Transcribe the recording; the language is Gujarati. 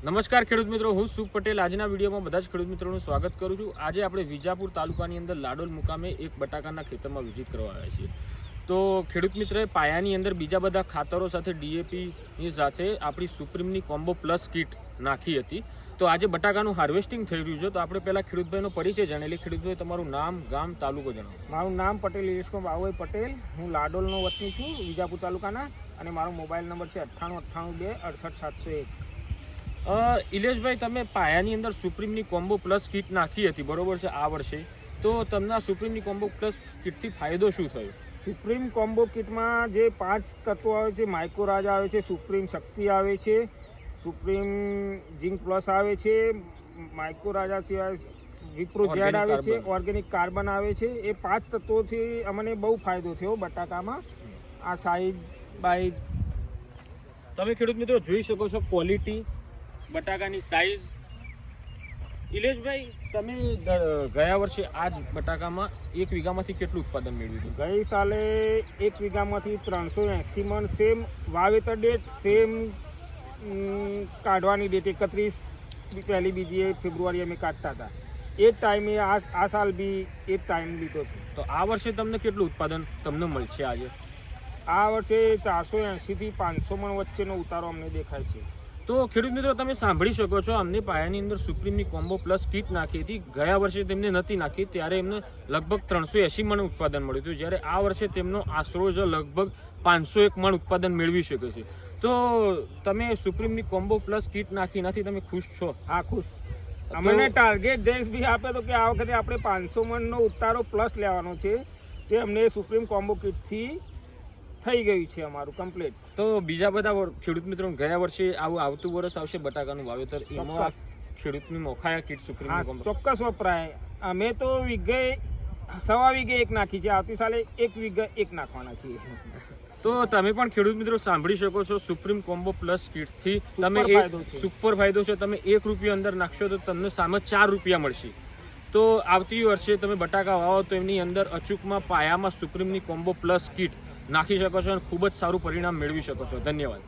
નમસ્કાર ખેડૂત મિત્રો, હું સુખ પટેલ આજના વિડીયોમાં બધા જ ખેડૂત મિત્રોનું સ્વાગત કરું છું। આજે આપણે વિજાપુર તાલુકાની અંદર લાડોલ મુકામે એક બટાકાના ખેતરમાં વિઝિટ કરવા આવ્યા છીએ। તો ખેડૂત મિત્રએ પાયાની અંદર બીજા બધા ખાતરો સાથે ડીએપીની સાથે આપણી સુપ્રીમની કોમ્બો પ્લસ કિટ નાખી હતી। તો આજે બટાકાનું હાર્વેસ્ટિંગ થઈ રહ્યું છે, તો આપણે પહેલાં ખેડૂતભાઈનો પરિચય જાણેલી। ખેડૂતભાઈ, તમારું નામ, ગામ, તાલુકો જણાવો। મારું નામ પટેલ ઇલેશકુમાર બાબુભાઈ પટેલ, હું લાડોલનો વતની છું, વિજાપુર તાલુકાના, અને મારો મોબાઈલ નંબર છે 9898268761। ઇલેશભાઈ, તમે પાયાની અંદર સુપ્રીમની કોમ્બો પ્લસ કિટ નાખી હતી, બરોબર છે, આ વર્ષે। તો તમને આ સુપ્રીમની કોમ્બો પ્લસ કિટથી ફાયદો શું થયો? સુપ્રીમ કોમ્બો કિટમાં જે 5 તત્વો આવે છે, માઇક્રોરાજ આવે છે, સુપ્રીમ શક્તિ આવે છે, સુપ્રીમ ઝિંક પ્લસ આવે છે, માઇક્રોરાજા સિવાય વિપ્રો ઝેડ આવે છે, ઓર્ગેનિક કાર્બન આવે છે। એ 5 તત્વોથી અમને બહુ ફાયદો થયો બટાકામાં। આ સાઈઝ બાઈઝ તમે ખેડૂત મિત્રો જોઈ શકો છો, ક્વોલિટી, બટાકાની સાઈઝ। ઇલેશભાઈ, તમે ગયા વર્ષે આ જ બટાકામાં 1 વીઘામાંથી કેટલું ઉત્પાદન મેળવ્યું હતું? ગઈ સાલે 1 વીઘામાંથી 380 મણ, સેમ વાવેતર ડેટ, સેમ કાઢવાની ડેટ 31 પહેલી બીજી ફેબ્રુઆરી અમે કાઢતા હતા। એ જ ટાઈમે આ સાલ બી એ જ ટાઈમ લીધો છે। તો આ વર્ષે તમને કેટલું ઉત્પાદન તમને મળશે આજે? આ વર્ષે 480થી 500 મણ વચ્ચેનો ઉતારો અમને દેખાય છે। તો ખેડૂત મિત્રો, તમે સાંભળી શકો છો, અમને પાયાની અંદર સુપ્રીમની કોમ્બો પ્લસ કિટ નાખી હતી। ગયા વર્ષે તેમને નથી નાખી, ત્યારે એમને લગભગ 380 મણ ઉત્પાદન મળ્યું હતું, જ્યારે આ વર્ષે તેમનો આશરો જ લગભગ 501 મણ ઉત્પાદન મેળવી શકે છે। તો તમે સુપ્રીમની કોમ્બો પ્લસ કિટ નાખી નથી, તમે ખુશ છો? હા, ખુશ। અમને ટાર્ગેટ દેશ બી આપે તો કે આ વખતે આપણે 500 મણનો ઉતારો પ્લસ લેવાનો છે, તે અમને સુપ્રીમ કોમ્બો કિટથી થઈ ગયું છે અમારું કમ્પ્લીટ। તો બીજા બધા ખેડૂત મિત્રો ગયા વર્ષે આવતું વર્ષ આવશે બટાકાનું વાવેતર, એમાં ખેડૂતની મોખાયા કિટ સુપ્રીમ કોમ્બો ચોક્કસ વપરાય। અમે તો વીઘે 1.25 વીઘે 1 નાખી છે, આવતી સાલે 1 વીઘે 1 નાખવાના છીએ। તો તમે પણ ખેડૂત મિત્રો સાંભળી શકો છો, સુપ્રીમ કોમ્બો પ્લસ કિટથી તમે સુપર ફાયદો છે। તમે 1 રૂપિયા અંદર નાખશો તો તમને સામે 4 રૂપિયા મળશે। તો આવતી વર્ષે તમે બટાકા વાવો તો એમની અંદર અચૂકમાં પાયામાં સુપ્રીમની કોમ્બો પ્લસ કિટ નાખી શકો છો અને ખૂબ જ સારું પરિણામ મેળવી શકો છો। ધન્યવાદ।